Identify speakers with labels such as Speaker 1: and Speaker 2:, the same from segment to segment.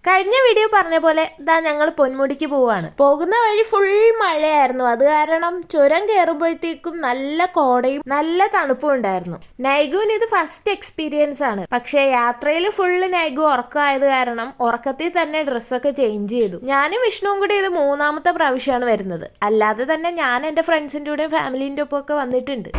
Speaker 1: കഴിഞ്ഞ വീഡിയോ പറഞ്ഞ പോലെ ഞങ്ങൾ പൊന്മുടിക്ക് പോവാണ്. പോകുന്ന വഴി ഫുൾ മഴയായിരുന്നു. അത് കാരണം ചുരം കയറുമ്പോഴത്തേക്കും നല്ല കോടയും നല്ല തണുപ്പും ഉണ്ടായിരുന്നു. നൈഗുവിന് ഇത് ഫസ്റ്റ് എക്സ്പീരിയൻസ് ആണ്. പക്ഷെ യാത്രയിൽ ഫുള്ള് നൈഗു ഉറക്കമായത് കാരണം ഉറക്കത്തിൽ തന്നെ ഡ്രസ്സൊക്കെ ചേഞ്ച് ചെയ്തു. ഞാനും വിഷ്ണുവും കൂടി ഇത് 3ാമത്തെ പ്രാവശ്യമാണ് വരുന്നത്. അല്ലാതെ തന്നെ ഞാൻ എൻ്റെ ഫ്രണ്ട്സിൻ്റെ കൂടെ ഫാമിലിൻ്റെ ഒപ്പം ഒക്കെ വന്നിട്ടുണ്ട്.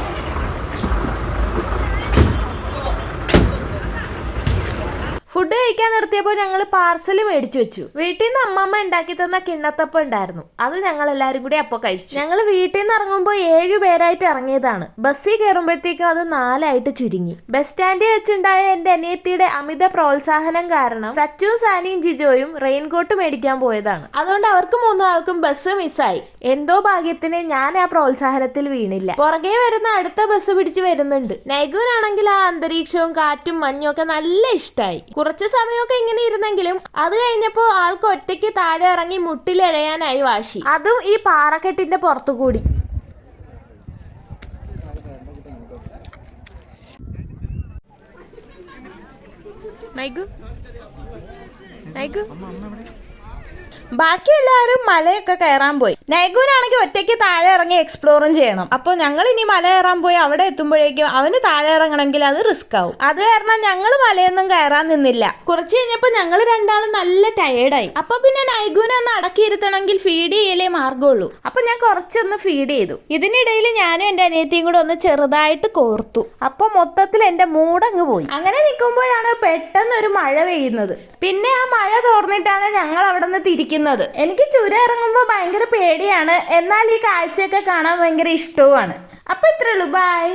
Speaker 1: ഫുഡ് കഴിക്കാൻ നിർത്തിയപ്പോൾ ഞങ്ങൾ പാർസൽ മേടിച്ചു വെച്ചു. വീട്ടിൽ നിന്ന് അമ്മമ്മ ഉണ്ടാക്കി തന്ന കിണ്ണത്തപ്പം ഉണ്ടായിരുന്നു. അത് ഞങ്ങൾ എല്ലാവരും കൂടി അപ്പോൾ കഴിച്ചു. ഞങ്ങൾ വീട്ടിൽ നിന്ന് ഇറങ്ങുമ്പോൾ 7 പേരായിട്ട് ഇറങ്ങിയതാണ്. ബസ്സിൽ കയറുമ്പോഴത്തേക്കും അത് 4 ആയിട്ട് ചുരുങ്ങി. ബസ് സ്റ്റാൻഡിൽ വെച്ചുണ്ടായ എൻ്റെ അനിയത്തിയുടെ അമിത പ്രോത്സാഹനം കാരണം സച്ചുവും സാനിയും ജിജോയും റെയിൻകോട്ട് മേടിക്കാൻ പോയതാണ്. അതുകൊണ്ട് അവർക്ക് 3 ആൾക്കും ബസ് മിസ്സായി. എന്തോ ഭാഗ്യത്തിന് ഞാൻ ആ പ്രോത്സാഹനത്തിൽ വീണില്ല. പുറകെ വരുന്ന അടുത്ത ബസ് പിടിച്ച് വരുന്നുണ്ട്. നൈഗുവിനാണെങ്കിൽ ആ അന്തരീക്ഷവും കാറ്റും മഞ്ഞും ഒക്കെ നല്ല ഇഷ്ടമായി. കുറച്ച് സമയമൊക്കെ ഇങ്ങനെ ഇരുന്നെങ്കിലും അത് കഴിഞ്ഞപ്പോൾ ആൾക്ക് ഒറ്റയ്ക്ക് താഴെ ഇറങ്ങി മുട്ടിലെഴയാനായി വാശി. അതും ഈ പാറക്കെട്ടിന്റെ പുറത്തുകൂടി. ബാക്കി എല്ലാവരും മലയൊക്കെ കയറാൻ പോയി. നൈഗുവിനാണെങ്കിൽ ഒറ്റയ്ക്ക് താഴെ ഇറങ്ങി എക്സ്പ്ലോറും ചെയ്യണം. അപ്പോൾ ഞങ്ങൾ ഇനി മല കയറാൻ പോയി അവിടെ എത്തുമ്പോഴേക്കും അവന് താഴെ ഇറങ്ങണമെങ്കിൽ അത് റിസ്ക് ആവും. അത് കാരണം ഞങ്ങൾ മലയൊന്നും കയറാൻ നിന്നില്ല. കുറച്ച് കഴിഞ്ഞപ്പോൾ ഞങ്ങൾ രണ്ടാളും നല്ല ടയേർഡായി. അപ്പൊ പിന്നെ നൈഗുവിനെ ഒന്ന് അടക്കിയിരുത്തണമെങ്കിൽ ഫീഡ് ചെയ്യലേ മാർഗമുള്ളൂ. അപ്പൊ ഞാൻ കുറച്ചൊന്ന് ഫീഡ് ചെയ്തു. ഇതിനിടയിൽ ഞാനും എൻ്റെ അനിയത്തിയും കൂടെ ഒന്ന് ചെറുതായിട്ട് കോർത്തു. അപ്പൊ മൊത്തത്തിൽ എൻ്റെ മൂടങ്ങ് പോയി. അങ്ങനെ നിൽക്കുമ്പോഴാണ് പെട്ടെന്ന് ഒരു മഴ പെയ്യുന്നത്. പിന്നെ ആ മഴ തോർന്നിട്ടാണ് ഞങ്ങൾ അവിടെ നിന്ന് തിരിക്കുന്നത്. എനിക്ക് ചുരം ഇറങ്ങുമ്പോൾ ഭയങ്കര പേടിയാണ്. എന്നാൽ ഈ കാഴ്ചയൊക്കെ കാണാൻ ഭയങ്കര ഇഷ്ടവുമാണ്. അപ്പൊ ഇത്രേ ഉള്ളൂ. ബൈ.